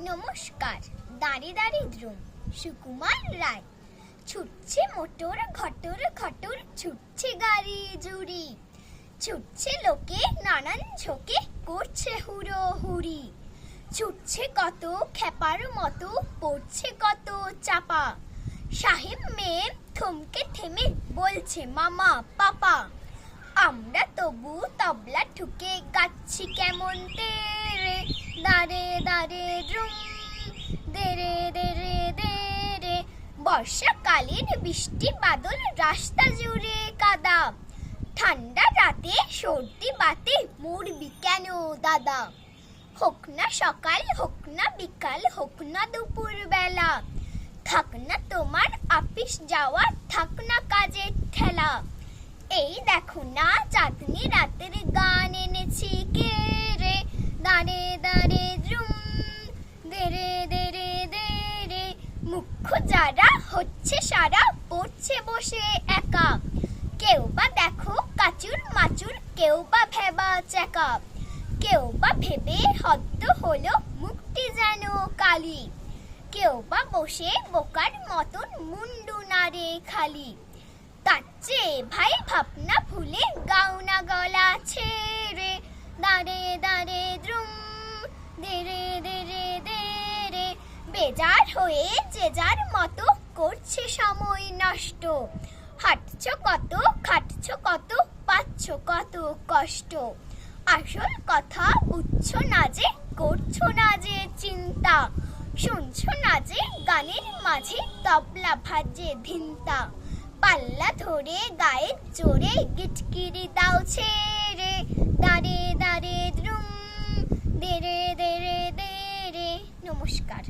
নমস্কার। দাঁড়ি দাঁড়ি দ্রুম সুকুমার রায়। ছুটছে মোটর ঘটর ঘটর, ছুটছে গাড়ি জুড়ি, ছুটছে লোকে নানান ঝোঁকে, করছে হুড়ো হুড়ি। ছুটছে কত খেপার মতো, পড়ছে কত চাপা, সাহেব মেয়ে থমকে থেমে বলছে মামা পাপা। আমরা তবু তবলা ঠুকে গাচ্ছি কেমন তেরে, দাঁড়ে দাঁড়ে দ্রুম দেরে দেরে দেরে। বর্ষাকালীন বৃষ্টি বাদল, রাস্তা জুড়ে কাদা, ঠান্ডা রাতে সর্দি বাতে, মরবি কেন দাদা। হোক না সকাল হোক না বিকাল, হোক না দুপুর বেলা, থাক না তোমার আপিস যাওয়া, থাক না কাজের ঠেলা। এই দেখো না চাঁদনি রাতের গান এনেছি কে রে, দাঁড়ে দাঁড়ে দ্রুম দেরে দেরে দেরে। মুখ্য যারা হচ্ছে সারা, পড়ছে বসে একা, কেউ বা দেখো কাচুর মাচুর, কেউ বা ভেবা চেকা, কেউ বা ভেবে হদ্দ হলো মুক্তি যেন কালি, কেউ বা বসে বোকার মতন মুন্ডু নাড়ে খালি। তার চেয়ে ভাই ভাবনা ভুলে গাও না গলা ছেড়ে, দাঁড়ে দাঁড়ে দ্রুম দেরে দেরে দেরে। বেজার হয়ে যে যার মতো করছে সময় নষ্ট, হাঁটছ কত খাটছ কত, পাচ্ছ কত কষ্ট। আসল কথা বুঝছো না যে, করছো না যে চিন্তা, শুনছো না যে গানের মাঝে তবলা ভাজে ধিনতা। পাল্লা ধরে গায়ে জোরে গিটকিরি দাও ছেড়ে, দাঁড়ে দাঁড়ে দ্রুম দেরে দেরে দেরে। নমস্কার।